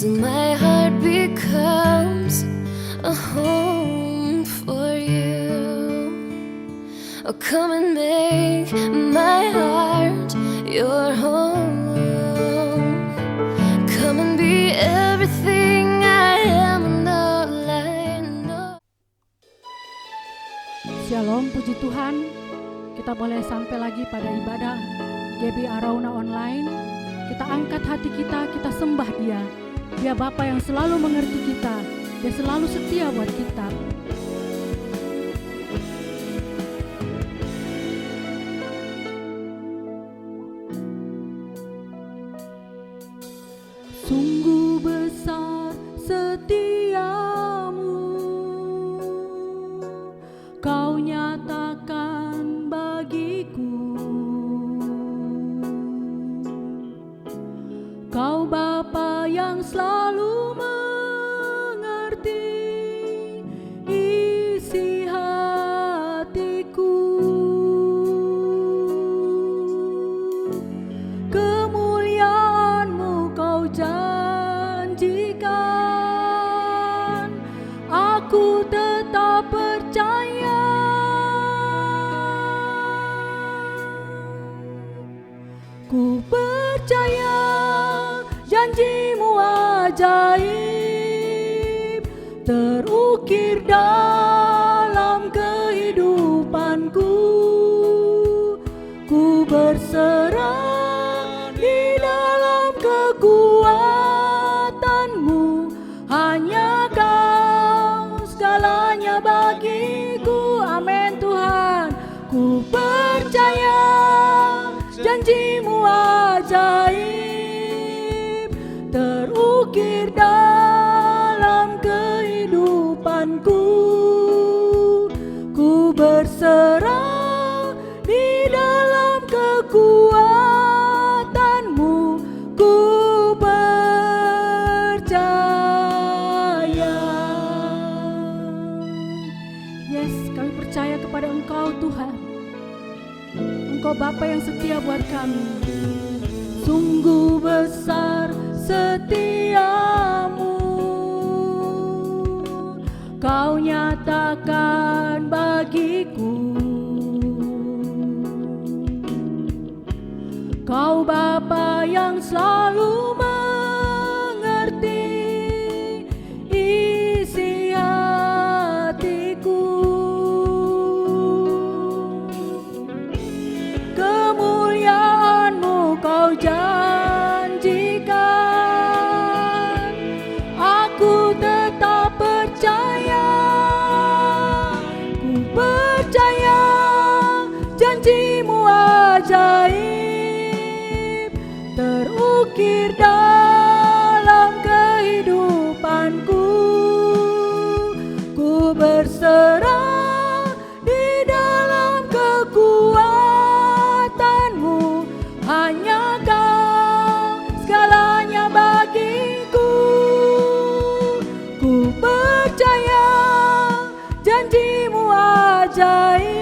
till my heart becomes a home for you. Oh, come and make my heart your home. Come and be everything I am and all I know. Shalom, puji Tuhan. Kita boleh sampai lagi pada ibadah GB Arauna Online. Kita angkat hati kita, kita sembah Dia. Dia Bapa yang selalu mengerti kita. Dia selalu setia buat kita. Sungguh besar setiamu, Kau nyatakan bagiku. Kau Bapa yang selalu mengerti isi hatiku. Kemuliaan-Mu Kau janjikan, aku tetap percaya. Ku percaya janji-Mu ajaib terukir dalam kehidupanku. Ku berserah di dalam kekuatan-Mu, hanya Kau segalanya bagiku. Amin Tuhan. Ku percaya janji-Mu ajaib terukir dalam kehidupanku. Ku berserah di dalam kekuatan-Mu. Ku percaya. Yes, kami percaya kepada Engkau Tuhan. Engkau Bapa yang setia buat kami. Sungguh besar setiamu, Kau nyatakan bagiku. Kau Bapa yang selalu mengerti isi hatiku. Kemuliaan-Mu Kau janjikan, aku tetap percaya. Ku percaya janji-Mu ajaib terukir dalam kehidupanku. Ku berserah di dalam kekuatan-Mu, hanya Kau segalanya bagiku. Ku percaya janji-Mu ajaib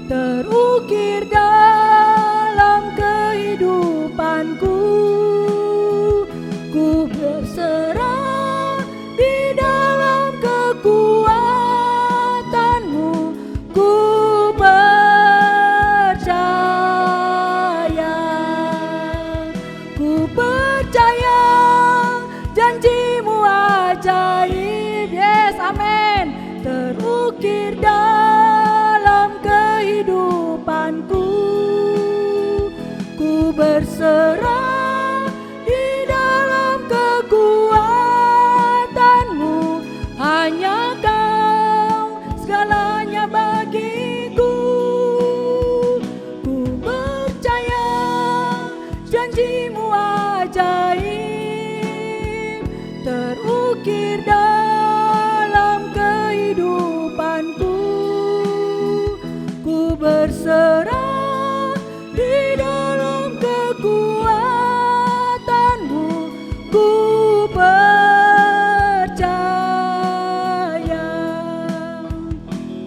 terukir dalam kehidupanku. Ku berserah di dalam kekuatan-Mu. Ku percaya. Ku percaya janji-Mu ajaib. Yes, amin. Terukir dalam kehidupanku. Ku berserah di dalam kekuatan-Mu, hanya Kau segalanya bagiku. Ku percaya janji-Mu ajaib terukir dalam kehidupanku. Ku berserah di dalam kekuatan-Mu. Ku percaya.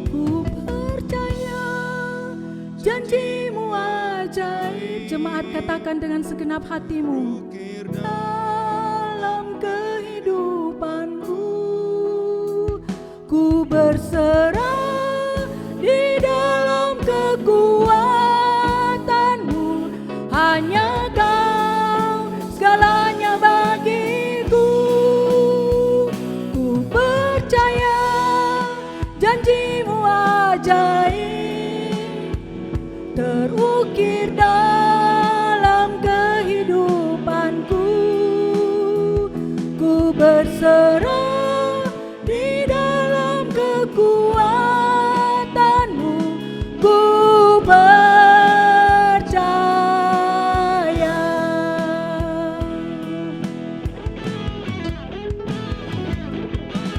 Ku percaya janji-Mu ajaib. Jemaat katakan dengan segenap hatimu. dalam kehidupanku. Ku berserah di dalam kekuatanmu. Hanya Kau segalanya bagiku. Ku percaya janjimu ajaib terukir dalam kehidupanku. Ku berserah di dalam kekuatanmu. Ku percaya.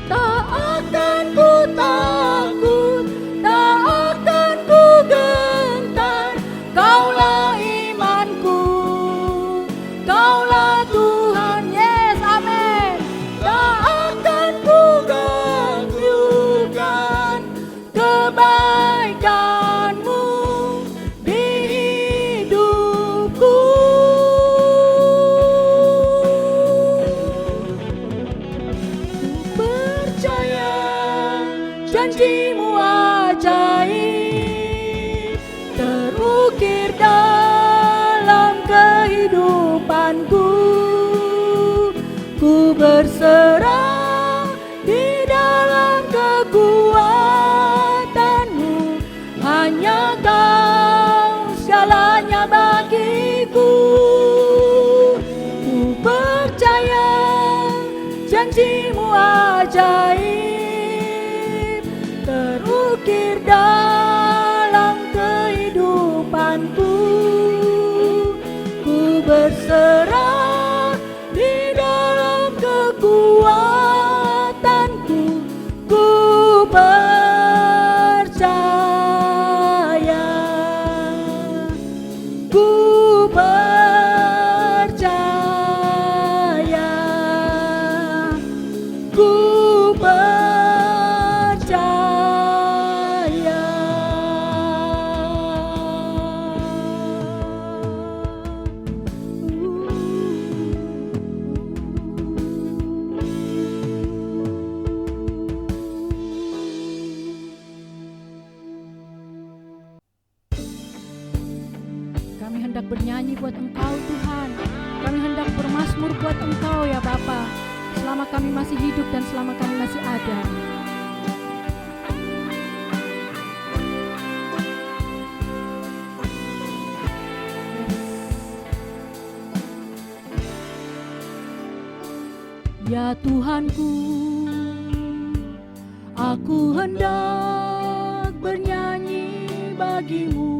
Tak akan ku takut, tak akan ku gentar. Kaulah imanku, Kaulah Tuhan. Yes, amin. Tak akan ku ragukan kebaikan-Mu di hidupku. Percaya janjimu ajaib terukir dalam kehidupanku. Ku berserah di dalam kekuatanmu. Hanya Kau segalanya bagiku. Ku percaya janjimu ajaib terukir dalam kehidupanku. Ku berserah di dalam kekuatanku. Ku percaya. Ku percaya. Ku percaya. Kami hendak bernyanyi buat Engkau Tuhan. Kami hendak bermazmur buat Engkau ya Bapa. Selama kami masih hidup dan selama kami masih ada. Ya Tuhanku, aku hendak bernyanyi bagi-Mu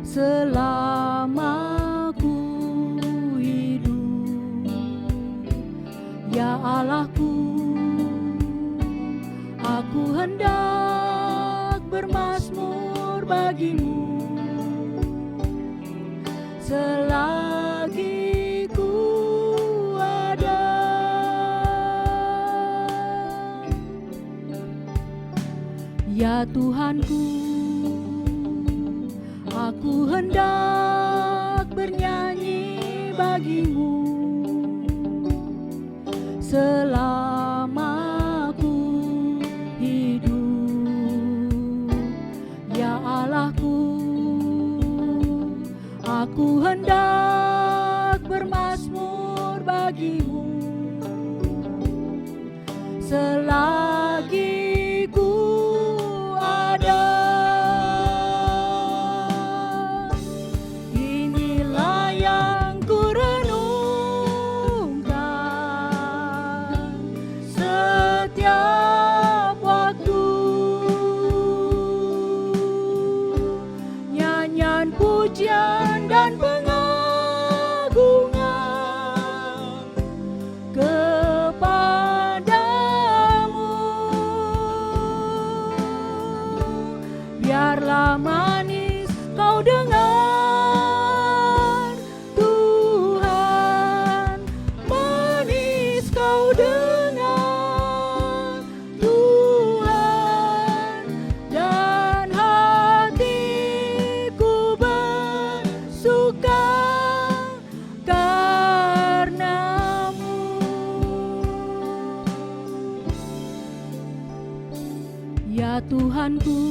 selama ku hidup. Ya Allahku, aku hendak bermazmur bagi-Mu selagi ku ada. Ya Tuhanku, aku hendak bernyanyi bagi-Mu selama ku hidup. Ya Allahku, aku hendak bermazmur bagi-Mu selagi ku ada. Inilah yang ku renungkan setiap waktu. Nyanyian pujian dan pengagungan kepadamu. Tuhanku,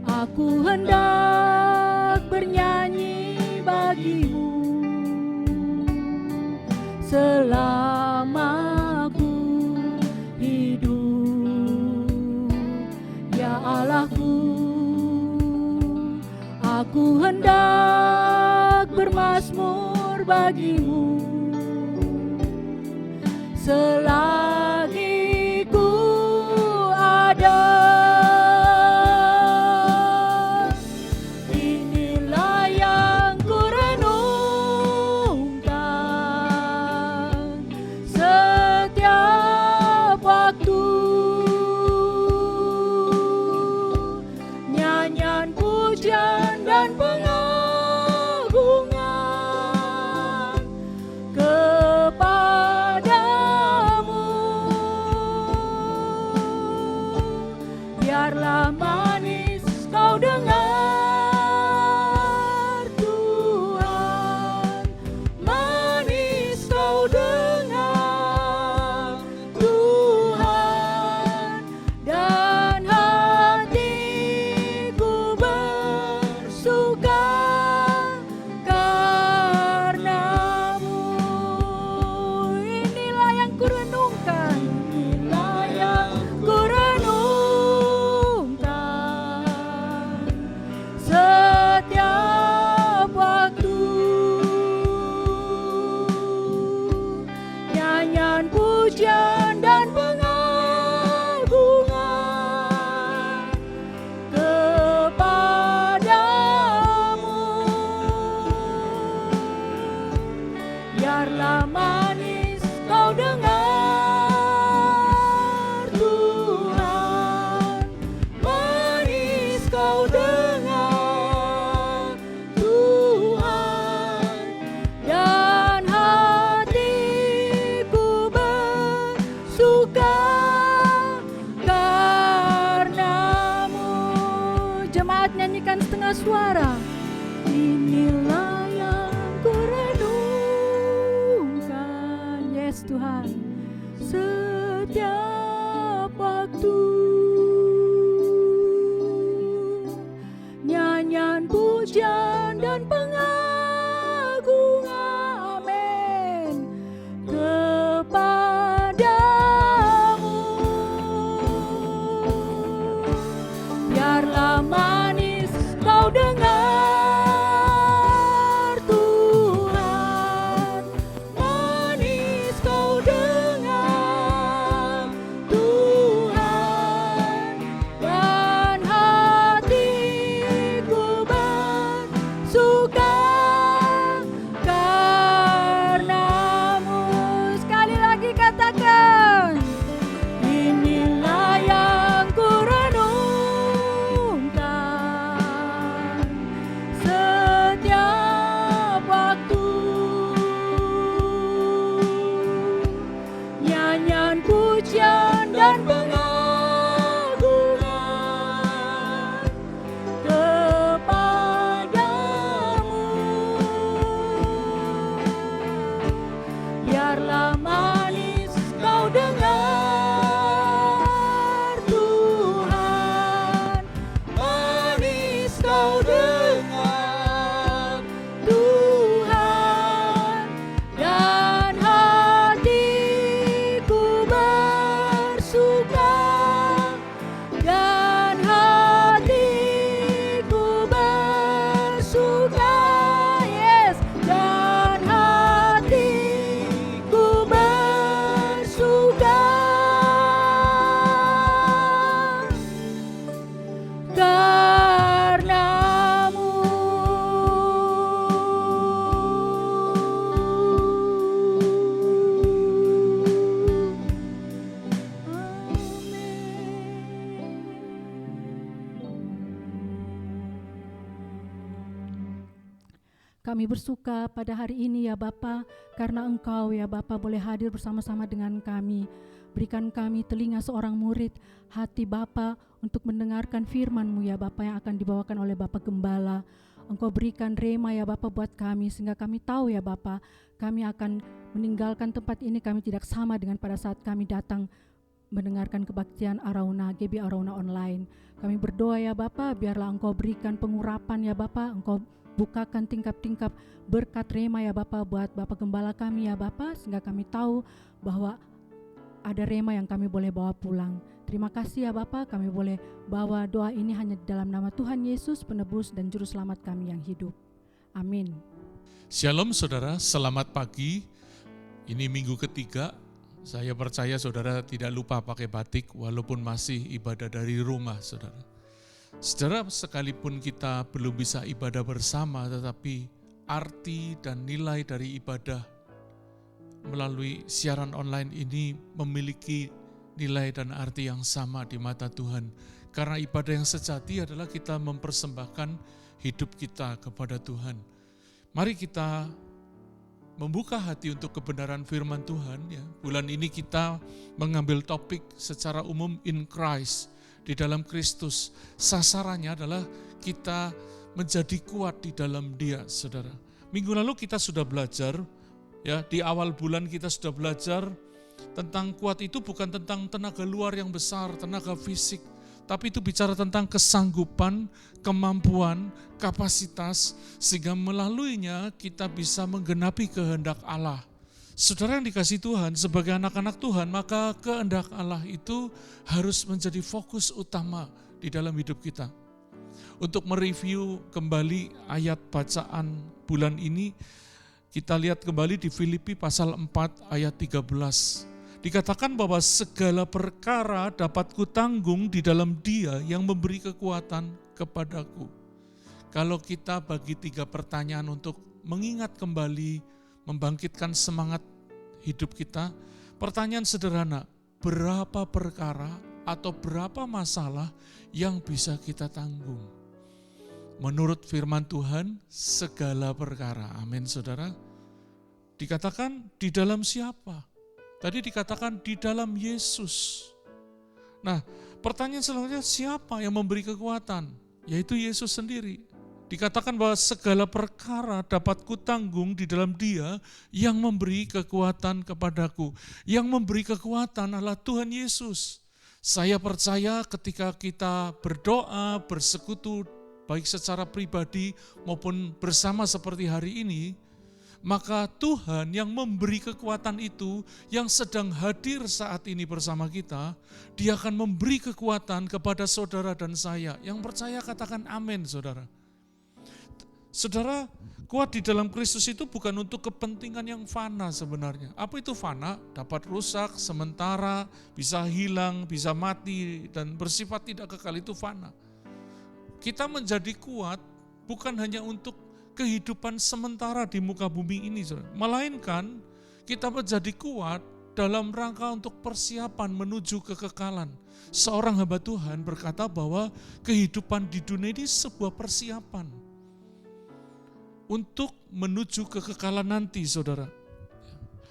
aku hendak bernyanyi bagimu selama aku hidup. Ya Allahku, aku hendak bermazmur bagimu selagi ku ada. Inilah yang ku renungkan setiap waktu, nyanyian pujian dan pengagungan kepadamu. Biarlah manis kau dengar Tuhan, manis kau dengar Tuhan, dan hatiku bersuka karenamu. Inilah yang ku renungkan, inilah yang ku renungkan setiap waktu, nyanyian pujian dan pengagungan kepadamu. Biarlah manis kau dengar Tuhan, manis kau dengar Tuhan, dan hatiku bersuka karenamu. Jemaat nyanyikan setengah suara. Inilah yang ku renungkan, yes Tuhan, setiap waktu, nyanyian pujian dan pengagungan, amin, kepadamu. Biarlah manis kau dengar Tuhan, manis kau dengar Tuhan, dan hatiku bersuka karenamu. Sekali lagi katakan, inilah yang ku renungkan setiap waktu, nyanyian pujian dan pengagungan kepadamu. Biarlah manis kau dengar Tuhan, manis kau dengar Tuhan, dan hatiku bersuka, dan hatiku bersuka, yes, dan hatiku bersuka karenamu. Kami bersuka pada hari ini ya Bapa, karena Engkau ya Bapa boleh hadir bersama-sama dengan kami. Berikan kami telinga seorang murid, hati Bapa untuk mendengarkan firman-Mu ya Bapa yang akan dibawakan oleh Bapa Gembala. Engkau berikan rema ya Bapa buat kami, sehingga kami tahu ya Bapa, kami akan meninggalkan tempat ini, kami tidak sama dengan pada saat kami datang mendengarkan kebaktian Arauna, GB Arauna Online. Kami berdoa ya Bapa, biarlah Engkau berikan pengurapan ya Bapa, Engkau bukakan tingkap-tingkap berkat rema ya Bapa buat Bapak Gembala kami ya Bapa, sehingga kami tahu bahwa ada rema yang kami boleh bawa pulang. Terima kasih ya Bapa, kami boleh bawa doa ini hanya dalam nama Tuhan Yesus, penebus dan juru selamat kami yang hidup. Amin. Shalom saudara, selamat pagi. Ini minggu ketiga. Saya percaya saudara tidak lupa pakai batik walaupun masih ibadah dari rumah saudara. Saudara, sekalipun kita belum bisa ibadah bersama, tetapi arti dan nilai dari ibadah melalui siaran online ini memiliki nilai dan arti yang sama di mata Tuhan. Karena ibadah yang sejati adalah kita mempersembahkan hidup kita kepada Tuhan. Mari kita membuka hati untuk kebenaran firman Tuhan. Ya. Bulan ini kita mengambil topik secara umum in Christ, di dalam Kristus. Sasarannya adalah kita menjadi kuat di dalam Dia, saudara. Minggu lalu kita sudah belajar, ya, di awal bulan kita sudah belajar tentang kuat itu bukan tentang tenaga luar yang besar, tenaga fisik, tapi itu bicara tentang kesanggupan, kemampuan, kapasitas, sehingga melaluinya kita bisa menggenapi kehendak Allah. Saudara yang dikasih Tuhan, sebagai anak-anak Tuhan, maka kehendak Allah itu harus menjadi fokus utama di dalam hidup kita. Untuk mereview kembali ayat bacaan bulan ini, kita lihat kembali di Filipi pasal 4 ayat 13. Dikatakan bahwa segala perkara dapat kutanggung di dalam Dia yang memberi kekuatan kepadaku. Kalau kita bagi 3 pertanyaan untuk mengingat kembali, membangkitkan semangat hidup kita, pertanyaan sederhana, berapa perkara atau berapa masalah yang bisa kita tanggung? Menurut firman Tuhan, segala perkara. Amin saudara. Dikatakan di dalam siapa? Tadi dikatakan di dalam Yesus. Nah, pertanyaan selanjutnya, siapa yang memberi kekuatan? Yaitu Yesus sendiri. Dikatakan bahwa segala perkara dapat kutanggung di dalam Dia yang memberi kekuatan kepadaku. Yang memberi kekuatan adalah Tuhan Yesus. Saya percaya ketika kita berdoa, bersekutu, baik secara pribadi maupun bersama seperti hari ini, maka Tuhan yang memberi kekuatan itu, yang sedang hadir saat ini bersama kita, Dia akan memberi kekuatan kepada saudara dan saya. Yang percaya katakan amin saudara. Saudara, kuat di dalam Kristus itu bukan untuk kepentingan yang fana sebenarnya. Apa itu fana? Dapat rusak, sementara, bisa hilang, bisa mati, dan bersifat tidak kekal, itu fana. Kita menjadi kuat bukan hanya untuk kehidupan sementara di muka bumi ini, saudara. Melainkan kita menjadi kuat dalam rangka untuk persiapan menuju kekekalan. Seorang hamba Tuhan berkata bahwa kehidupan di dunia ini sebuah persiapan untuk menuju kekekalan nanti, saudara.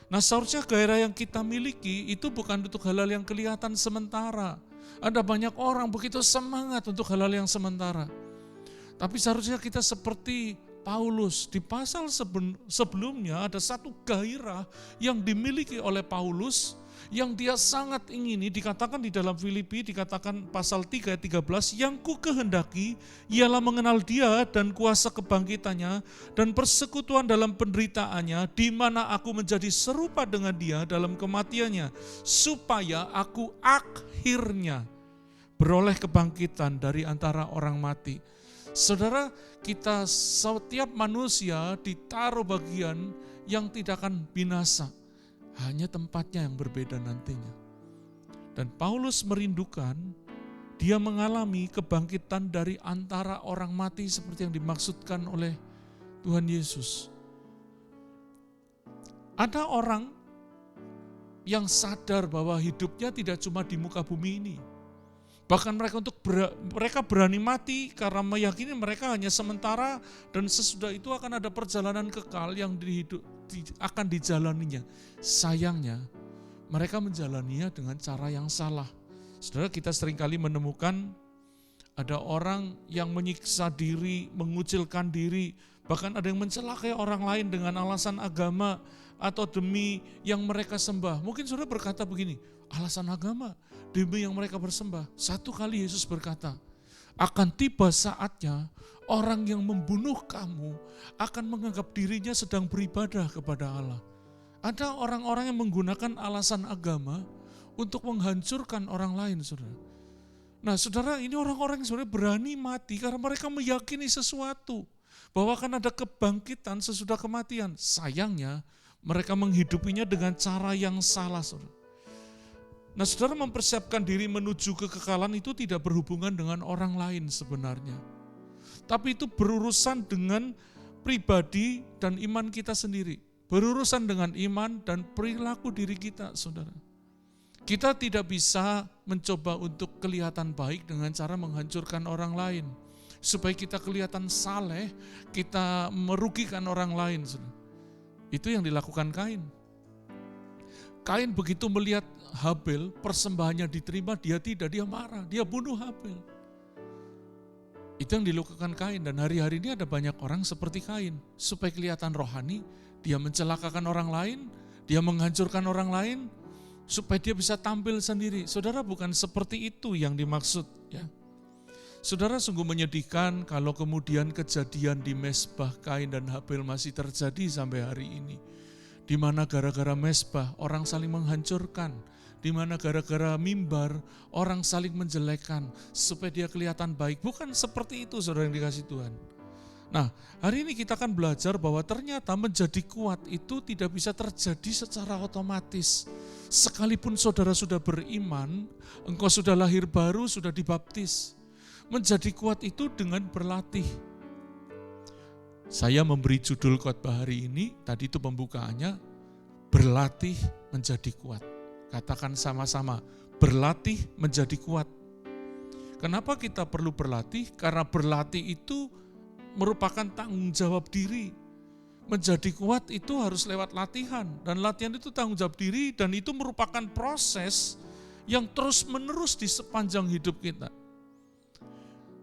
Nah, seharusnya gairah yang kita miliki itu bukan untuk hal-hal yang kelihatan sementara. Ada banyak orang begitu semangat untuk hal-hal yang sementara. Tapi seharusnya kita seperti Paulus. Di pasal sebelumnya ada satu gairah yang dimiliki oleh Paulus, yang dia sangat ingini, dikatakan di dalam Filipi, dikatakan pasal 3 ayat 13, yang ku kehendaki ialah mengenal Dia dan kuasa kebangkitannya dan persekutuan dalam penderitaannya, di mana aku menjadi serupa dengan Dia dalam kematiannya, supaya aku akhirnya beroleh kebangkitan dari antara orang mati. Saudara, kita setiap manusia ditaruh bagian yang tidak akan binasa. Hanya tempatnya yang berbeda nantinya. Dan Paulus merindukan dia mengalami kebangkitan dari antara orang mati seperti yang dimaksudkan oleh Tuhan Yesus. Ada orang yang sadar bahwa hidupnya tidak cuma di muka bumi ini. Bahkan mereka berani mati karena meyakini mereka hanya sementara dan sesudah itu akan ada perjalanan kekal yang akan dijalaninya. Sayangnya mereka menjalaninya dengan cara yang salah. Saudara, kita seringkali menemukan ada orang yang menyiksa diri, mengucilkan diri, Bahkan ada yang mencelakai orang lain dengan alasan agama atau demi yang mereka sembah. Mungkin saudara berkata begini, alasan agama demi yang mereka bersembah. Satu kali Yesus berkata, akan tiba saatnya orang yang membunuh kamu akan menganggap dirinya sedang beribadah kepada Allah. Ada orang-orang yang menggunakan alasan agama untuk menghancurkan orang lain, saudara. Nah, saudara, ini orang-orang yang sebenarnya berani mati karena mereka meyakini sesuatu. Bahwa akan ada kebangkitan sesudah kematian. Sayangnya, mereka menghidupinya dengan cara yang salah, saudara. Nah, saudara, mempersiapkan diri menuju kekekalan itu tidak berhubungan dengan orang lain sebenarnya. Tapi itu berurusan dengan pribadi dan iman kita sendiri. Berurusan dengan iman dan perilaku diri kita, saudara. Kita tidak bisa mencoba untuk kelihatan baik dengan cara menghancurkan orang lain. Supaya kita kelihatan saleh, kita merugikan orang lain. Itu yang dilakukan Kain. Kain begitu melihat Habel, persembahannya diterima, dia tidak, dia marah, dia bunuh Habel. Itu yang dilakukan Kain, dan hari-hari ini ada banyak orang seperti Kain. Supaya kelihatan rohani, dia mencelakakan orang lain, dia menghancurkan orang lain, supaya dia bisa tampil sendiri. Saudara, bukan seperti itu yang dimaksud, ya. Saudara, sungguh menyedihkan kalau kemudian kejadian di mezbah Kain dan Habel masih terjadi sampai hari ini. Di mana gara-gara mezbah orang saling menghancurkan, di mana gara-gara mimbar orang saling menjelekkan supaya dia kelihatan baik. Bukan seperti itu, saudara yang dikasih Tuhan. Nah, hari ini kita akan belajar bahwa ternyata menjadi kuat itu tidak bisa terjadi secara otomatis. Sekalipun saudara sudah beriman, engkau sudah lahir baru, sudah dibaptis. Menjadi kuat itu dengan berlatih. Saya memberi judul khotbah hari ini, tadi itu pembukaannya, berlatih menjadi kuat. Katakan sama-sama, berlatih menjadi kuat. Kenapa kita perlu berlatih? Karena berlatih itu merupakan tanggung jawab diri. Menjadi kuat itu harus lewat latihan, dan latihan itu tanggung jawab diri, dan itu merupakan proses yang terus-menerus di sepanjang hidup kita.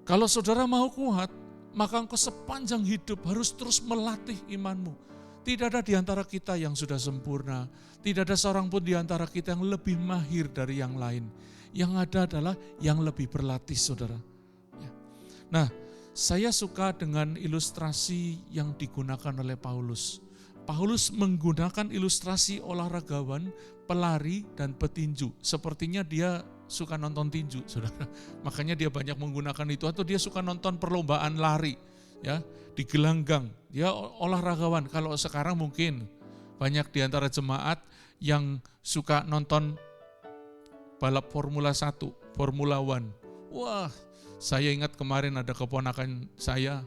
Kalau saudara mau kuat, maka engkau sepanjang hidup harus terus melatih imanmu. Tidak ada di antara kita yang sudah sempurna, tidak ada seorang pun di antara kita yang lebih mahir dari yang lain. Yang ada adalah yang lebih berlatih, saudara. Nah, saya suka dengan ilustrasi yang digunakan oleh Paulus. Paulus menggunakan ilustrasi olahragawan, pelari, dan petinju. Sepertinya dia suka nonton tinju, saudara. Makanya dia banyak menggunakan itu. Atau dia suka nonton perlombaan lari, ya, di gelanggang. Dia olahragawan. Kalau sekarang mungkin banyak di antara jemaat yang suka nonton balap Formula 1, Formula One. Wah, saya ingat kemarin ada keponakan saya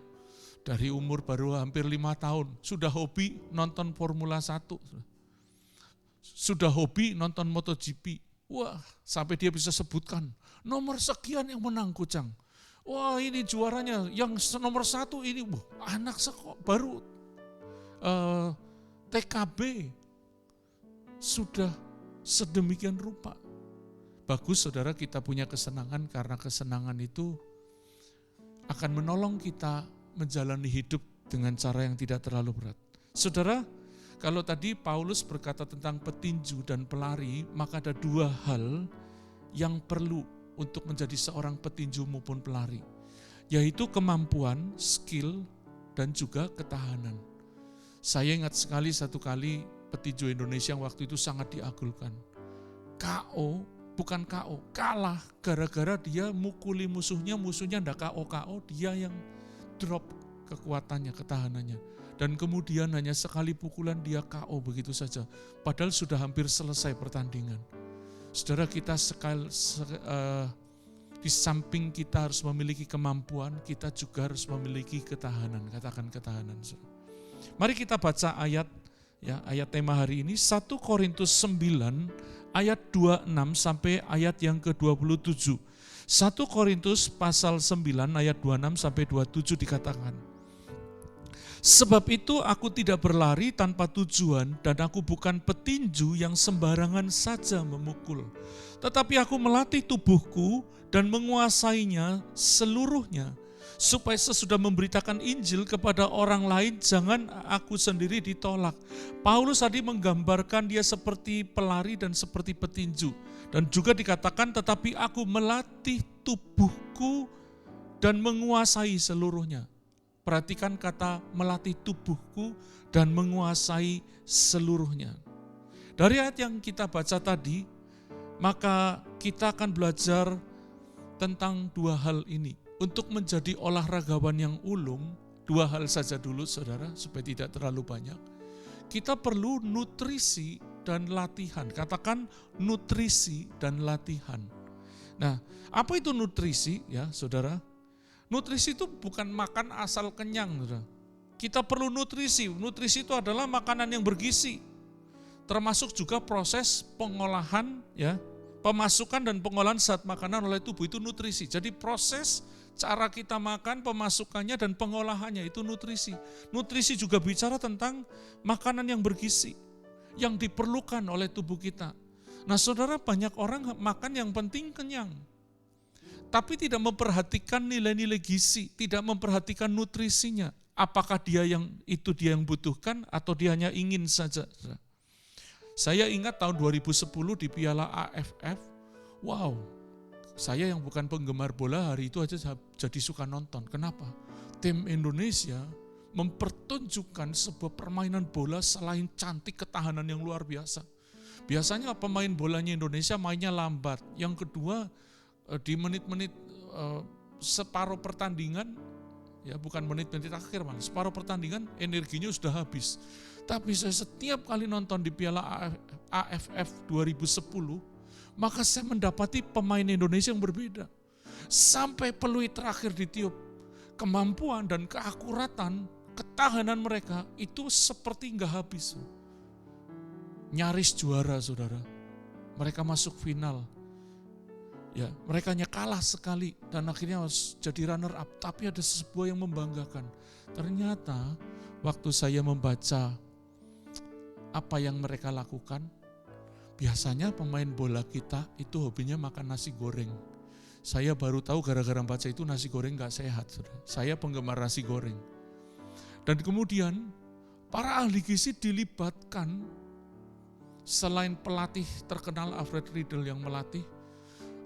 dari umur baru hampir 5 tahun. Sudah hobi nonton Formula 1. Sudah hobi nonton MotoGP. Wah, sampai dia bisa sebutkan nomor sekian yang menang Kucang. Wah, ini juaranya, yang nomor 1 ini, anak baru TKB sudah sedemikian rupa. Bagus, saudara, kita punya kesenangan karena kesenangan itu akan menolong kita menjalani hidup dengan cara yang tidak terlalu berat. Saudara, kalau tadi Paulus berkata tentang petinju dan pelari, maka ada 2 hal yang perlu untuk menjadi seorang petinju maupun pelari, yaitu kemampuan, skill, dan juga ketahanan. Saya ingat sekali satu kali petinju Indonesia yang waktu itu sangat diagulkan. KO, bukan KO, kalah gara-gara dia mukuli musuhnya enggak KO, dia yang drop kekuatannya, ketahanannya. Dan kemudian hanya sekali pukulan dia KO begitu saja. Padahal sudah hampir selesai pertandingan. Saudara, kita di samping kita harus memiliki kemampuan, kita juga harus memiliki ketahanan. Katakan ketahanan. Mari kita baca ayat, ya, ayat tema hari ini 1 Korintus 9 ayat 26 sampai ayat yang ke-27. 1 Korintus pasal 9 ayat 26 sampai 27 dikatakan, sebab itu aku tidak berlari tanpa tujuan dan aku bukan petinju yang sembarangan saja memukul. Tetapi aku melatih tubuhku dan menguasainya seluruhnya supaya sesudah memberitakan Injil kepada orang lain, jangan aku sendiri ditolak. Paulus tadi menggambarkan dia seperti pelari dan seperti petinju. Dan juga dikatakan, tetapi aku melatih tubuhku dan menguasai seluruhnya. Perhatikan kata melatih tubuhku dan menguasai seluruhnya. Dari ayat yang kita baca tadi, maka kita akan belajar tentang dua hal ini. Untuk menjadi olahragawan yang ulung, dua hal saja dulu saudara, supaya tidak terlalu banyak. Kita perlu nutrisi dan latihan. Katakan nutrisi dan latihan. Nah, apa itu nutrisi ya saudara? Nutrisi itu bukan makan asal kenyang, saudara. Kita perlu nutrisi. Nutrisi itu adalah makanan yang bergizi. Termasuk juga proses pengolahan, ya, pemasukan dan pengolahan zat makanan oleh tubuh itu nutrisi. Jadi proses cara kita makan, pemasukannya dan pengolahannya itu nutrisi. Nutrisi juga bicara tentang makanan yang bergizi, yang diperlukan oleh tubuh kita. Nah saudara, banyak orang makan yang penting kenyang, tapi tidak memperhatikan nilai-nilai gizi, tidak memperhatikan nutrisinya. Apakah dia yang butuhkan atau dia hanya ingin saja. Saya ingat tahun 2010 di Piala AFF, wow, saya yang bukan penggemar bola hari itu aja jadi suka nonton. Kenapa? Tim Indonesia mempertunjukkan sebuah permainan bola selain cantik, ketahanan yang luar biasa. Biasanya pemain bolanya Indonesia mainnya lambat. Yang kedua, di menit-menit separuh pertandingan, ya bukan menit-menit akhir, separuh pertandingan energinya sudah habis. Tapi saya setiap kali nonton di Piala AFF 2010, maka saya mendapati pemain Indonesia yang berbeda. Sampai peluit terakhir ditiup, kemampuan dan keakuratan, ketahanan mereka itu seperti nggak habis. Nyaris juara saudara, mereka masuk final. Ya, mereka hanya kalah sekali dan akhirnya harus jadi runner up. Tapi ada sebuah yang membanggakan. Ternyata waktu saya membaca apa yang mereka lakukan, biasanya pemain bola kita itu hobinya makan nasi goreng. Saya baru tahu gara-gara baca itu nasi goreng gak sehat. Saya penggemar nasi goreng. Dan kemudian para ahli gizi dilibatkan, selain pelatih terkenal Alfred Riedel yang melatih,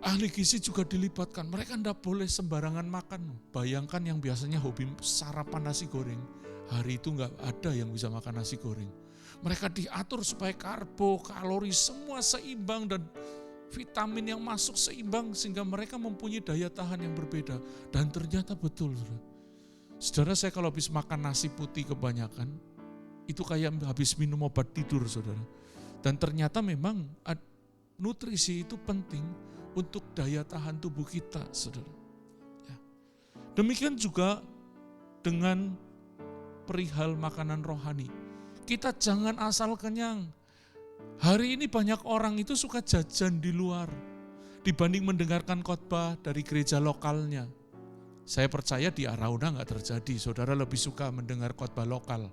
ahli gizi juga dilibatkan. Mereka tidak boleh sembarangan makan. Bayangkan yang biasanya hobi sarapan nasi goreng, hari itu gak ada yang bisa makan nasi goreng. Mereka diatur supaya karbo, kalori semua seimbang dan vitamin yang masuk seimbang sehingga mereka mempunyai daya tahan yang berbeda. Dan ternyata betul. Saudara, saya kalau habis makan nasi putih kebanyakan, itu kayak habis minum obat tidur saudara. Dan ternyata memang nutrisi itu penting untuk daya tahan tubuh kita saudara. Ya. Demikian juga dengan perihal makanan rohani. Kita jangan asal kenyang. Hari ini banyak orang itu suka jajan di luar dibanding mendengarkan khotbah dari gereja lokalnya. Saya percaya di Arauna nggak terjadi. Saudara lebih suka mendengar khotbah lokal.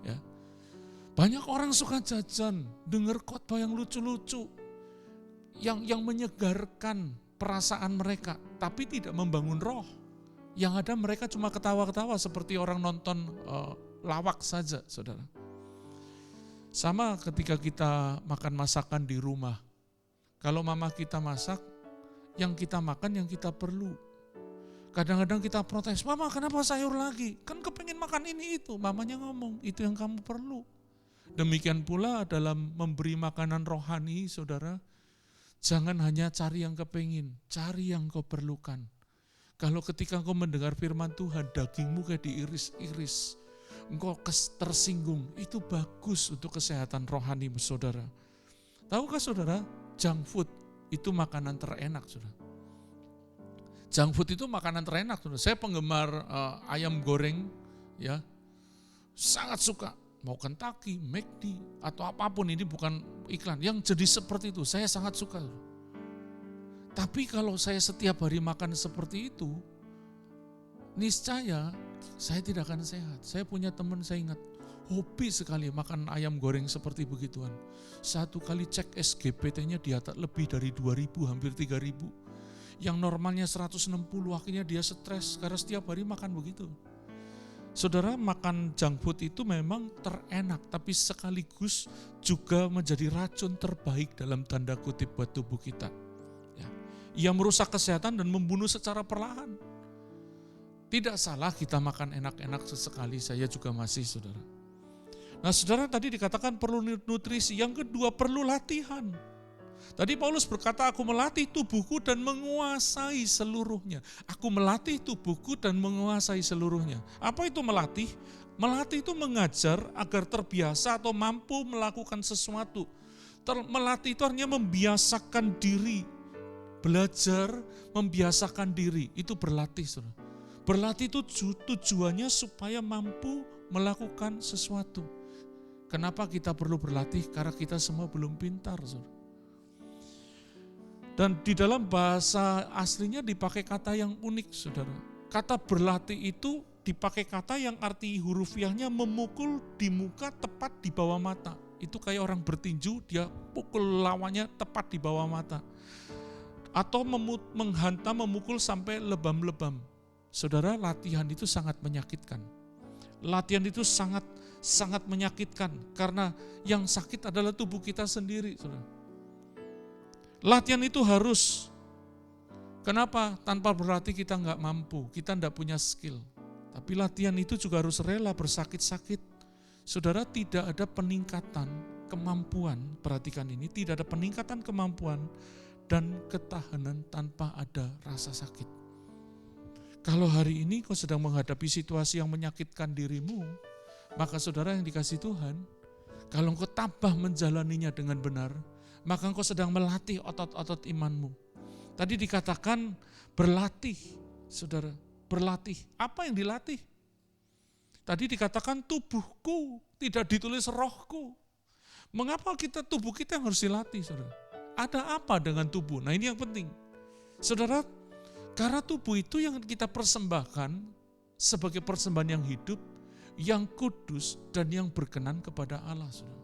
Ya. Banyak orang suka jajan, dengar khotbah yang lucu-lucu, yang menyegarkan perasaan mereka, tapi tidak membangun roh. Yang ada mereka cuma ketawa-ketawa seperti orang nonton lawak saja, saudara. Sama ketika kita makan masakan di rumah. Kalau mama kita masak, yang kita makan yang kita perlu. Kadang-kadang kita protes, mama kenapa sayur lagi? Kan kepingin makan ini itu. Mamanya ngomong, itu yang kamu perlu. Demikian pula dalam memberi makanan rohani, saudara. Jangan hanya cari yang kepingin, cari yang kau perlukan. Kalau ketika kau mendengar firman Tuhan, dagingmu kayak diiris-iris, engkau tersinggung, itu bagus untuk kesehatan rohani saudara. Tahukah saudara, junk food itu makanan terenak saudara. Junk food itu makanan terenak saudara. Saya penggemar ayam goreng, ya, sangat suka. Mau Kentucky, McD, atau apapun, ini bukan iklan. Yang jadi seperti itu, saya sangat suka. Tapi kalau saya setiap hari makan seperti itu, niscaya saya tidak akan sehat. Saya punya teman, saya ingat, hobi sekali makan ayam goreng seperti begituan. Satu kali cek SGPT-nya di atas lebih dari 2.000, hampir 3.000. Yang normalnya 160 akhirnya dia stres karena setiap hari makan begitu. Saudara, makan junk food itu memang terenak, tapi sekaligus juga menjadi racun terbaik dalam tanda kutip buat tubuh kita. Ya. Ia merusak kesehatan dan membunuh secara perlahan. Tidak salah kita makan enak-enak sesekali, saya juga masih, saudara. Nah, saudara, tadi dikatakan perlu nutrisi, yang kedua perlu latihan. Tadi Paulus berkata, aku melatih tubuhku dan menguasai seluruhnya. Aku melatih tubuhku dan menguasai seluruhnya. Apa itu melatih? Melatih itu mengajar agar terbiasa atau mampu melakukan sesuatu. Melatih itu artinya membiasakan diri. Belajar, membiasakan diri. Itu berlatih, saudara. Berlatih itu tujuannya supaya mampu melakukan sesuatu. Kenapa kita perlu berlatih? Karena kita semua belum pintar, saudara. Dan di dalam bahasa aslinya dipakai kata yang unik, saudara. Kata berlatih itu dipakai kata yang arti hurufiahnya memukul di muka tepat di bawah mata. Itu kayak orang bertinju, dia pukul lawannya tepat di bawah mata. Atau menghantam, memukul sampai lebam-lebam. Saudara, latihan itu sangat menyakitkan. Latihan itu sangat menyakitkan karena yang sakit adalah tubuh kita sendiri, saudara. Latihan itu harus. Kenapa? Tanpa berlatih kita nggak mampu, kita nggak punya skill. Tapi latihan itu juga harus rela bersakit-sakit. Saudara, tidak ada peningkatan kemampuan, perhatikan ini, tidak ada peningkatan kemampuan dan ketahanan tanpa ada rasa sakit. Kalau hari ini kau sedang menghadapi situasi yang menyakitkan dirimu, maka saudara yang dikasih Tuhan, kalau engkau tabah menjalaninya dengan benar, maka engkau sedang melatih otot-otot imanmu. Tadi dikatakan berlatih, saudara, berlatih. Apa yang dilatih? Tadi dikatakan tubuhku, tidak ditulis rohku. Mengapa tubuh kita yang harus dilatih, saudara? Ada apa dengan tubuh? Nah, ini yang penting. Saudara, karena tubuh itu yang kita persembahkan sebagai persembahan yang hidup, yang kudus, dan yang berkenan kepada Allah, saudara.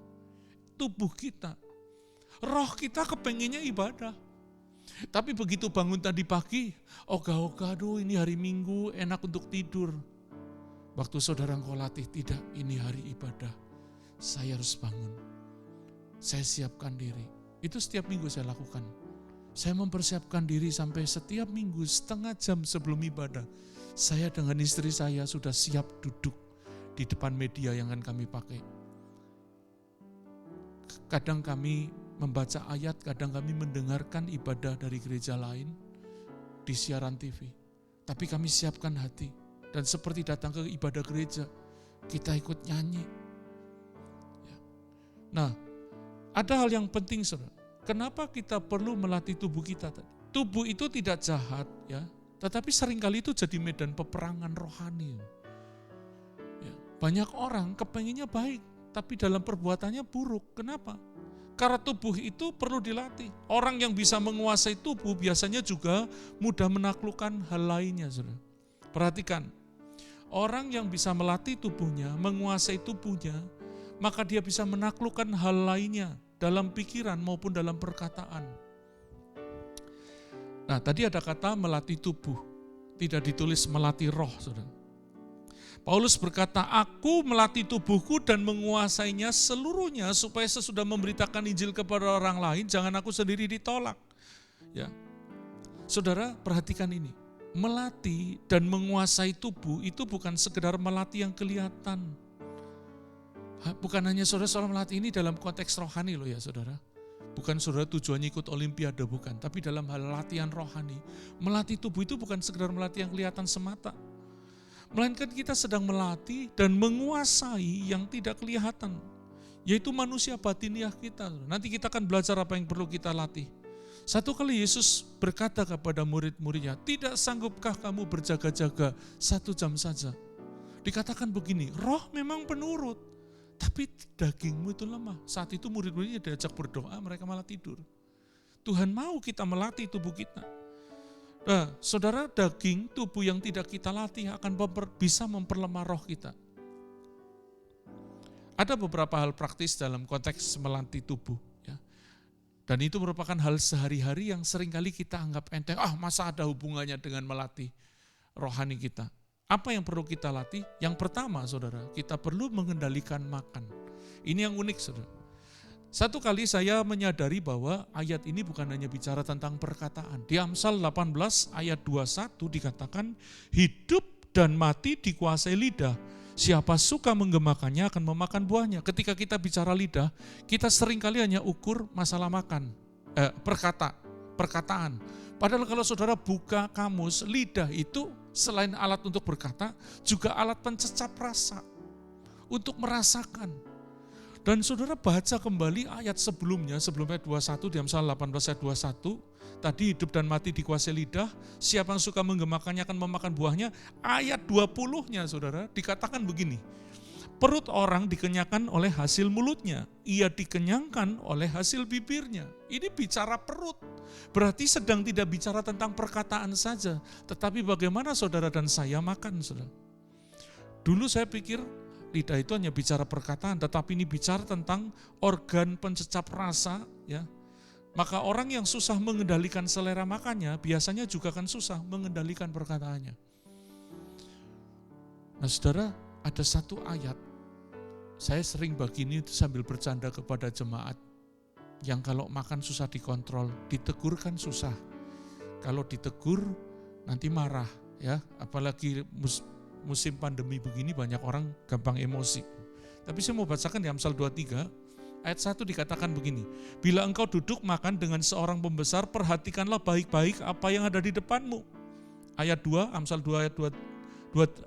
Tubuh kita. Roh kita kepengennya ibadah. Tapi begitu bangun tadi pagi, ogah-ogah, aduh ini hari Minggu, enak untuk tidur. Waktu saudara engkau latih, tidak, ini hari ibadah. Saya harus bangun. Saya siapkan diri. Itu setiap minggu saya lakukan. Saya mempersiapkan diri sampai setiap minggu setengah jam sebelum ibadah. Saya dengan istri saya sudah siap duduk di depan media yang akan kami pakai. Kadang kami membaca ayat, kadang kami mendengarkan ibadah dari gereja lain di siaran TV. Tapi kami siapkan hati. Dan seperti datang ke ibadah gereja, kita ikut nyanyi. Nah, ada hal yang penting, saudara. Kenapa kita perlu melatih tubuh kita tadi? Tubuh itu tidak jahat, ya, tetapi seringkali itu jadi medan peperangan rohani. Ya, banyak orang kepenginnya baik, tapi dalam perbuatannya buruk. Kenapa? Karena tubuh itu perlu dilatih. Orang yang bisa menguasai tubuh biasanya juga mudah menaklukkan hal lainnya, saudara. Perhatikan, orang yang bisa melatih tubuhnya, menguasai tubuhnya, maka dia bisa menaklukkan hal lainnya dalam pikiran maupun dalam perkataan. Nah, tadi ada kata melatih tubuh, tidak ditulis melatih roh, saudara. Paulus berkata, aku melatih tubuhku dan menguasainya seluruhnya supaya sesudah memberitakan Injil kepada orang lain, jangan aku sendiri ditolak. Ya, saudara, perhatikan ini. Melatih dan menguasai tubuh itu bukan sekedar melatih yang kelihatan. Bukan hanya saudara soal melatih ini dalam konteks rohani loh ya saudara. Bukan saudara tujuannya ikut olimpiade, bukan. Tapi dalam hal latihan rohani. Melatih tubuh itu bukan sekedar melatih yang kelihatan semata. Melainkan kita sedang melatih dan menguasai yang tidak kelihatan. Yaitu manusia batiniah kita. Nanti kita akan belajar apa yang perlu kita latih. Satu kali Yesus berkata kepada murid-muridnya, tidak sanggupkah kamu berjaga-jaga 1 jam saja? Dikatakan begini, roh memang penurut, tapi dagingmu itu lemah. Saat itu murid-muridnya diajak berdoa, mereka malah tidur. Tuhan mau kita melatih tubuh kita. Nah, saudara, daging tubuh yang tidak kita latih akan bisa memperlemah roh kita. Ada beberapa hal praktis dalam konteks melatih tubuh. Ya. Dan itu merupakan hal sehari-hari yang seringkali kita anggap enteng. Masa ada hubungannya dengan melatih rohani kita. Apa yang perlu kita latih? Yang pertama saudara, kita perlu mengendalikan makan. Ini yang unik saudara. Satu kali saya menyadari bahwa ayat ini bukan hanya bicara tentang perkataan. Di Amsal 18 ayat 21 dikatakan, hidup dan mati dikuasai lidah. Siapa suka menggemakannya akan memakan buahnya. Ketika kita bicara lidah, kita seringkali hanya ukur masalah makan, perkataan. Padahal kalau saudara buka kamus, lidah itu selain alat untuk berkata, juga alat pencecap rasa, untuk merasakan. Dan saudara baca kembali ayat sebelumnya ayat 21 di Amsal 18 ayat 21, tadi hidup dan mati dikuasai lidah, siapa yang suka menggemakannya akan memakan buahnya. Ayat 20-nya saudara dikatakan begini, perut orang dikenyangkan oleh hasil mulutnya, ia dikenyangkan oleh hasil bibirnya. Ini bicara perut, berarti sedang tidak bicara tentang perkataan saja, tetapi bagaimana saudara dan saya makan saudara. Dulu saya pikir lidah itu hanya bicara perkataan, tetapi ini bicara tentang organ pencecap rasa, ya. Maka orang yang susah mengendalikan selera makannya, biasanya juga akan susah mengendalikan perkataannya. Nah saudara, ada satu ayat, saya sering begini sambil bercanda kepada jemaat, yang kalau makan susah dikontrol, ditegur kan susah. Kalau ditegur nanti marah, ya, apalagi musim pandemi begini banyak orang gampang emosi. Tapi saya mau bacakan di Amsal 23, ayat 1 dikatakan begini, bila engkau duduk makan dengan seorang pembesar, perhatikanlah baik-baik apa yang ada di depanmu. Ayat 2, Amsal 2 ayat 2,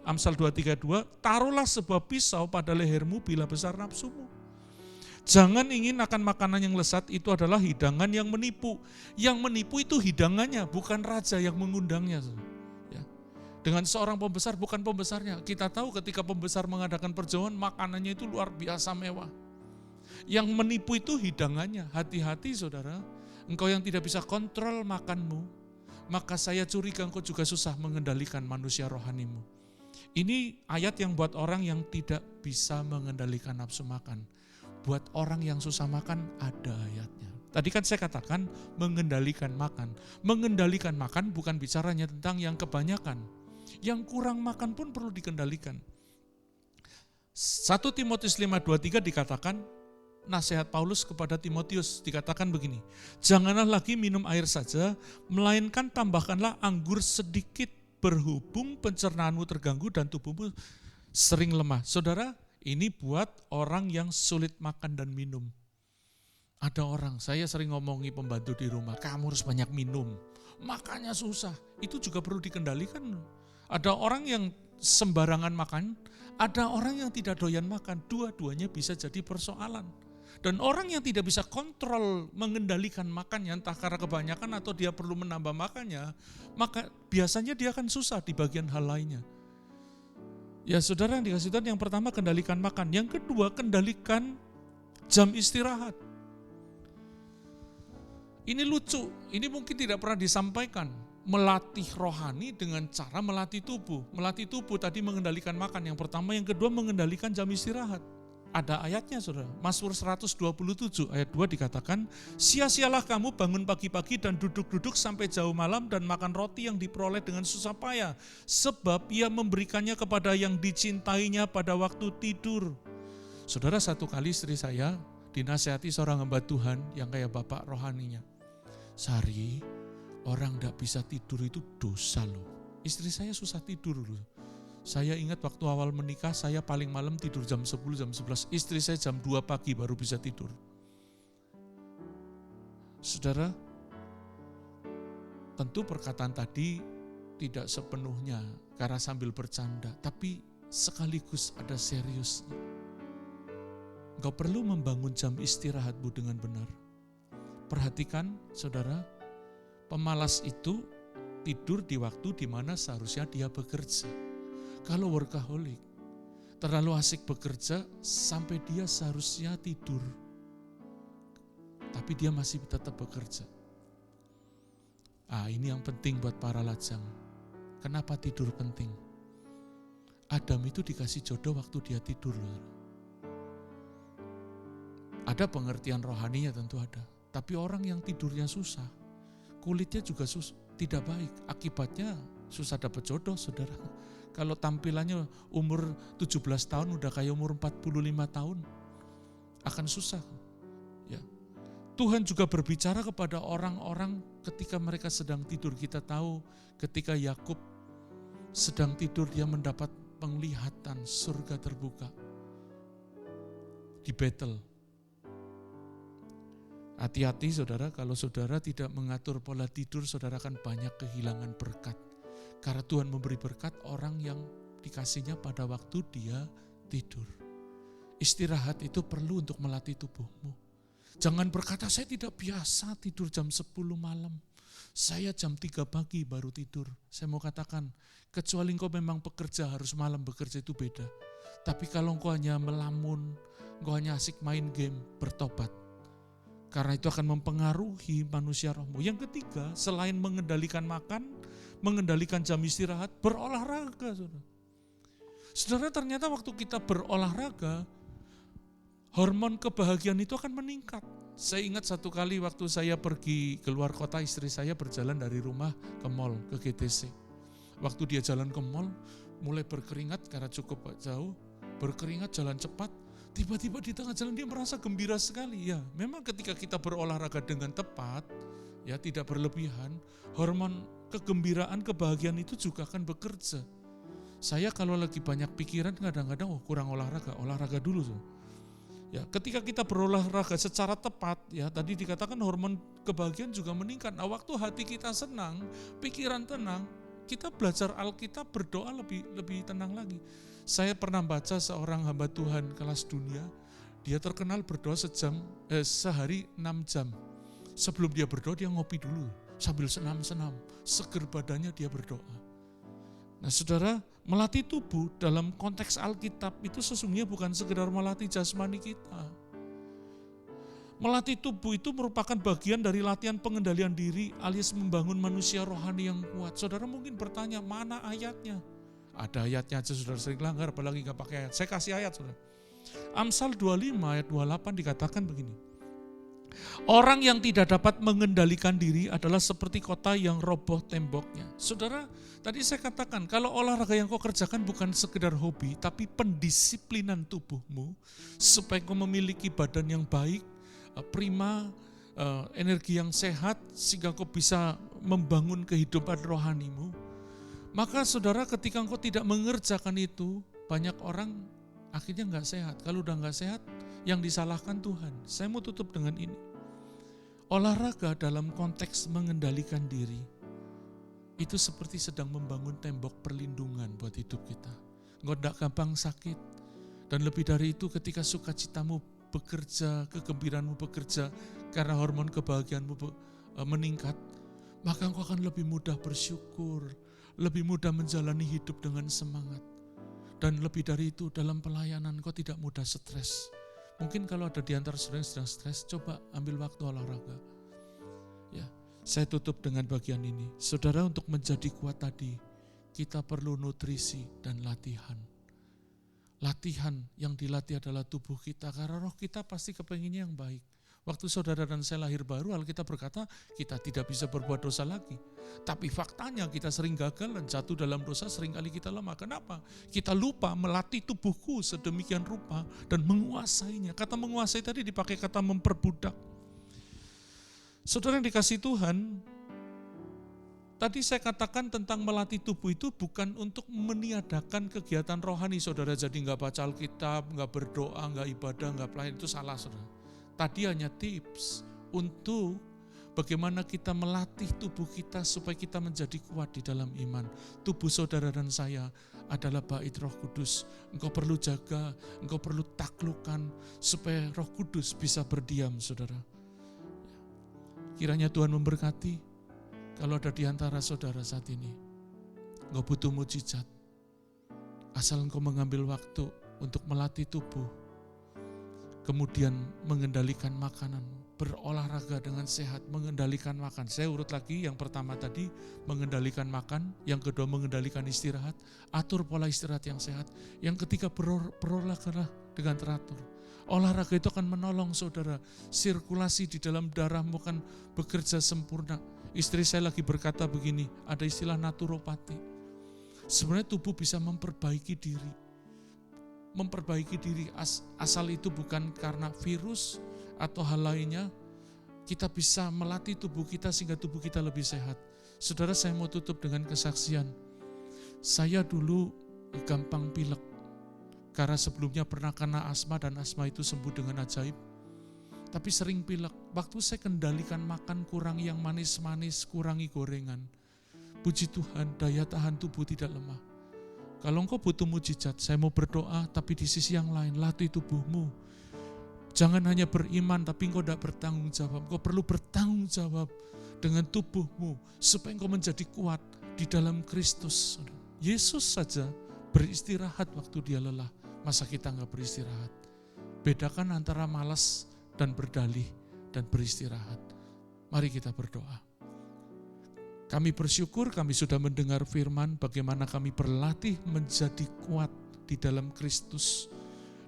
Amsal 23 2, taruhlah sebuah pisau pada lehermu bila besar nafsumu. Jangan ingin akan makanan yang lezat, itu adalah hidangan yang menipu. Yang menipu itu hidangannya, bukan raja yang mengundangnya. Dengan seorang pembesar, bukan pembesarnya. Kita tahu ketika pembesar mengadakan perjamuan, makanannya itu luar biasa mewah. Yang menipu itu hidangannya. Hati-hati saudara, engkau yang tidak bisa kontrol makanmu, maka saya curiga engkau juga susah mengendalikan manusia rohanimu. Ini ayat yang buat orang yang tidak bisa mengendalikan nafsu makan. Buat orang yang susah makan, ada ayatnya. Tadi kan saya katakan mengendalikan makan. Mengendalikan makan bukan bicaranya tentang yang kebanyakan. Yang kurang makan pun perlu dikendalikan. 1 Timotius 5:23 dikatakan, nasihat Paulus kepada Timotius dikatakan begini, janganlah lagi minum air saja, melainkan tambahkanlah anggur sedikit, berhubung pencernaanmu terganggu dan tubuhmu sering lemah. Saudara, ini buat orang yang sulit makan dan minum. Ada orang, saya sering ngomongi pembantu di rumah, kamu harus banyak minum, makannya susah. Itu juga perlu dikendalikan. Ada orang yang sembarangan makan, ada orang yang tidak doyan makan, dua-duanya bisa jadi persoalan. Dan orang yang tidak bisa kontrol mengendalikan makannya, entah karena kebanyakan atau dia perlu menambah makannya, maka biasanya dia akan susah di bagian hal lainnya. Ya saudara yang dikasih Tuhan, yang pertama kendalikan makan, yang kedua kendalikan jam istirahat. Ini lucu, ini mungkin tidak pernah disampaikan. Melatih rohani dengan cara melatih tubuh. Melatih tubuh tadi mengendalikan makan yang pertama, yang kedua mengendalikan jam istirahat. Ada ayatnya saudara, Mazmur 127 ayat 2 dikatakan, sia-sialah kamu bangun pagi-pagi dan duduk-duduk sampai jauh malam dan makan roti yang diperoleh dengan susah payah, sebab ia memberikannya kepada yang dicintainya pada waktu tidur. Saudara, satu kali istri saya dinasihati seorang hamba Tuhan yang kayak bapak rohaninya. Sari, orang tidak bisa tidur itu dosa loh. Istri saya susah tidur loh. Saya ingat waktu awal menikah, saya paling malam tidur jam 10, jam 11. Istri saya jam 2 pagi baru bisa tidur. Saudara, tentu perkataan tadi tidak sepenuhnya karena sambil bercanda, tapi sekaligus ada seriusnya. Engkau perlu membangun jam istirahatmu dengan benar. Perhatikan saudara, pemalas itu tidur di waktu di mana seharusnya dia bekerja. Kalau workaholic, terlalu asik bekerja sampai dia seharusnya tidur, tapi dia masih tetap bekerja. Ini yang penting buat para lajang. Kenapa tidur penting? Adam itu dikasih jodoh waktu dia tidur. Ada pengertian rohaninya, tentu ada. Tapi orang yang tidurnya susah, kulitnya juga tidak baik. Akibatnya susah dapat jodoh, saudara. Kalau tampilannya umur 17 tahun udah kayak umur 45 tahun, akan susah. Ya. Tuhan juga berbicara kepada orang-orang ketika mereka sedang tidur. Kita tahu ketika Yakub sedang tidur, dia mendapat penglihatan surga terbuka di Betel. Hati-hati saudara, kalau saudara tidak mengatur pola tidur, saudara akan banyak kehilangan berkat. Karena Tuhan memberi berkat orang yang dikasihnya pada waktu dia tidur. Istirahat itu perlu untuk melatih tubuhmu. Jangan berkata, saya tidak biasa tidur jam 10 malam. Saya jam 3 pagi baru tidur. Saya mau katakan, kecuali engkau memang pekerja, harus malam bekerja, itu beda. Tapi kalau engkau hanya melamun, engkau hanya asik main game, bertobat. Karena itu akan mempengaruhi manusia rohmu. Yang ketiga, selain mengendalikan makan, mengendalikan jam istirahat, berolahraga. Saudara, ternyata waktu kita berolahraga, hormon kebahagiaan itu akan meningkat. Saya ingat satu kali waktu saya pergi keluar kota, istri saya berjalan dari rumah ke mall, ke GTC. Waktu dia jalan ke mall, mulai berkeringat karena cukup jauh, berkeringat, jalan cepat. Tiba-tiba di tengah jalan dia merasa gembira sekali. Ya, memang ketika kita berolahraga dengan tepat, ya tidak berlebihan, hormon kegembiraan, kebahagiaan itu juga akan bekerja. Saya kalau lagi banyak pikiran kadang-kadang kurang olahraga dulu. Ya, ketika kita berolahraga secara tepat, ya tadi dikatakan hormon kebahagiaan juga meningkat. Nah, waktu hati kita senang, pikiran tenang, kita belajar Alkitab, berdoa lebih tenang lagi. Saya pernah baca seorang hamba Tuhan kelas dunia, dia terkenal berdoa sehari 6 jam. Sebelum dia berdoa, dia ngopi dulu, sambil senam-senam, seger badannya dia berdoa. Nah saudara, melatih tubuh dalam konteks Alkitab itu sesungguhnya bukan sekedar melatih jasmani kita. Melatih tubuh itu merupakan bagian dari latihan pengendalian diri alias membangun manusia rohani yang kuat. Saudara mungkin bertanya, mana ayatnya? Ada ayatnya aja, saudara sering langgar, apalagi gak pakai ayat. Saya kasih ayat, saudara. Amsal 25 ayat 28 dikatakan begini. Orang yang tidak dapat mengendalikan diri adalah seperti kota yang roboh temboknya. Saudara, tadi saya katakan kalau olahraga yang kau kerjakan bukan sekedar hobi, tapi pendisiplinan tubuhmu supaya kau memiliki badan yang baik, prima, energi yang sehat, sehingga kau bisa membangun kehidupan rohanimu. Maka saudara, ketika engkau tidak mengerjakan itu, banyak orang akhirnya gak sehat. Kalau udah gak sehat, yang disalahkan Tuhan. Saya mau tutup dengan ini. Olahraga dalam konteks mengendalikan diri, itu seperti sedang membangun tembok perlindungan buat hidup kita. Engkau gak gampang sakit. Dan lebih dari itu, ketika sukacitamu bekerja, kegembiraanmu bekerja, karena hormon kebahagiaanmu meningkat, maka engkau akan lebih mudah bersyukur, lebih mudah menjalani hidup dengan semangat. Dan lebih dari itu, dalam pelayanan engkau tidak mudah stres. Mungkin kalau ada di antara saudara yang sedang stres, coba ambil waktu olahraga. Ya, saya tutup dengan bagian ini. Saudara, untuk menjadi kuat tadi, kita perlu nutrisi dan latihan. Latihan yang dilatih adalah tubuh kita, karena roh kita pasti kepenginnya yang baik. Waktu saudara dan saya lahir baru, Alkitab berkata kita tidak bisa berbuat dosa lagi. Tapi faktanya kita sering gagal dan jatuh dalam dosa, seringkali kita lemah. Kenapa? Kita lupa melatih tubuhku sedemikian rupa dan menguasainya. Kata menguasai tadi dipakai kata memperbudak. Saudara yang dikasihi Tuhan, tadi saya katakan tentang melatih tubuh itu bukan untuk meniadakan kegiatan rohani. Saudara jadi gak baca Alkitab, gak berdoa, gak ibadah, gak pelayan, itu salah saudara. Tadi hanya tips untuk bagaimana kita melatih tubuh kita supaya kita menjadi kuat di dalam iman. Tubuh saudara dan saya adalah bait Roh Kudus. Engkau perlu jaga, engkau perlu taklukkan supaya Roh Kudus bisa berdiam, saudara. Kiranya Tuhan memberkati. Kalau ada di antara saudara saat ini, engkau butuh mujizat. Asal engkau mengambil waktu untuk melatih tubuh, kemudian mengendalikan makanan, berolahraga dengan sehat, mengendalikan makan. Saya urut lagi, yang pertama tadi mengendalikan makan, yang kedua mengendalikan istirahat, atur pola istirahat yang sehat, yang ketiga berolahraga dengan teratur. Olahraga itu akan menolong saudara, sirkulasi di dalam darahmu akan bekerja sempurna. Istri saya lagi berkata begini, ada istilah naturopati. Sebenarnya tubuh bisa memperbaiki diri. Memperbaiki diri asal itu bukan karena virus atau hal lainnya. Kita bisa melatih tubuh kita sehingga tubuh kita lebih sehat. Saudara, saya mau tutup dengan kesaksian. Saya dulu gampang pilek. Karena sebelumnya pernah kena asma dan asma itu sembuh dengan ajaib. Tapi sering pilek. Waktu saya kendalikan makan, kurangi yang manis-manis, kurangi gorengan. Puji Tuhan, daya tahan tubuh tidak lemah. Kalau engkau butuh mujizat, saya mau berdoa, tapi di sisi yang lain, latih tubuhmu. Jangan hanya beriman, tapi engkau tidak bertanggung jawab. Engkau perlu bertanggung jawab dengan tubuhmu, supaya engkau menjadi kuat di dalam Kristus. Yesus saja beristirahat waktu dia lelah. Masa kita nggak beristirahat? Bedakan antara malas dan berdalih dan beristirahat. Mari kita berdoa. Kami bersyukur kami sudah mendengar firman bagaimana kami berlatih menjadi kuat di dalam Kristus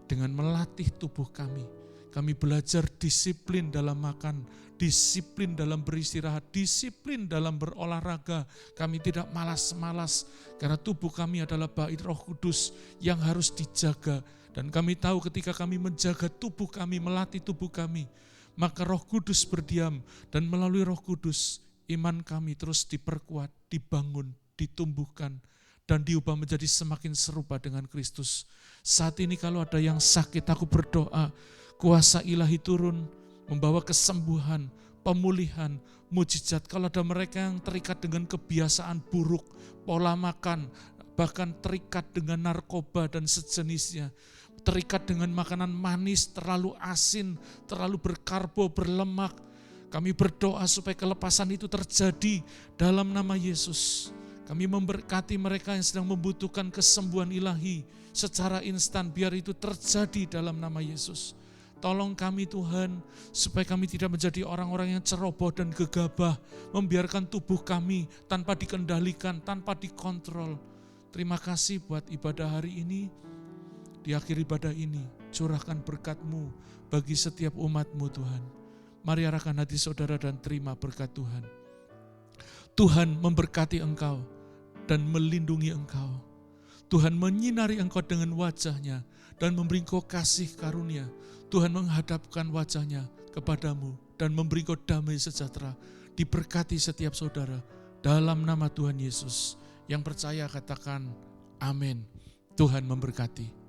dengan melatih tubuh kami. Kami belajar disiplin dalam makan, disiplin dalam beristirahat, disiplin dalam berolahraga. Kami tidak malas-malas karena tubuh kami adalah bait Roh Kudus yang harus dijaga. Dan kami tahu ketika kami menjaga tubuh kami, melatih tubuh kami, maka Roh Kudus berdiam dan melalui Roh Kudus iman kami terus diperkuat, dibangun, ditumbuhkan, dan diubah menjadi semakin serupa dengan Kristus. Saat ini kalau ada yang sakit, aku berdoa, kuasa ilahi turun, membawa kesembuhan, pemulihan, mujizat. Kalau ada mereka yang terikat dengan kebiasaan buruk, pola makan, bahkan terikat dengan narkoba dan sejenisnya, terikat dengan makanan manis, terlalu asin, terlalu berkarbo, berlemak, kami berdoa supaya kelepasan itu terjadi dalam nama Yesus. Kami memberkati mereka yang sedang membutuhkan kesembuhan ilahi secara instan, biar itu terjadi dalam nama Yesus. Tolong kami Tuhan, supaya kami tidak menjadi orang-orang yang ceroboh dan gegabah, membiarkan tubuh kami tanpa dikendalikan, tanpa dikontrol. Terima kasih buat ibadah hari ini. Di akhir ibadah ini, curahkan berkat-Mu bagi setiap umat-Mu Tuhan. Mari arahkan hati saudara dan terima berkat Tuhan. Tuhan memberkati engkau dan melindungi engkau. Tuhan menyinari engkau dengan wajah-Nya dan memberi engkau kasih karunia. Tuhan menghadapkan wajah-Nya kepadamu dan memberi engkau damai sejahtera. Diberkati setiap saudara dalam nama Tuhan Yesus. Yang percaya katakan amin. Tuhan memberkati.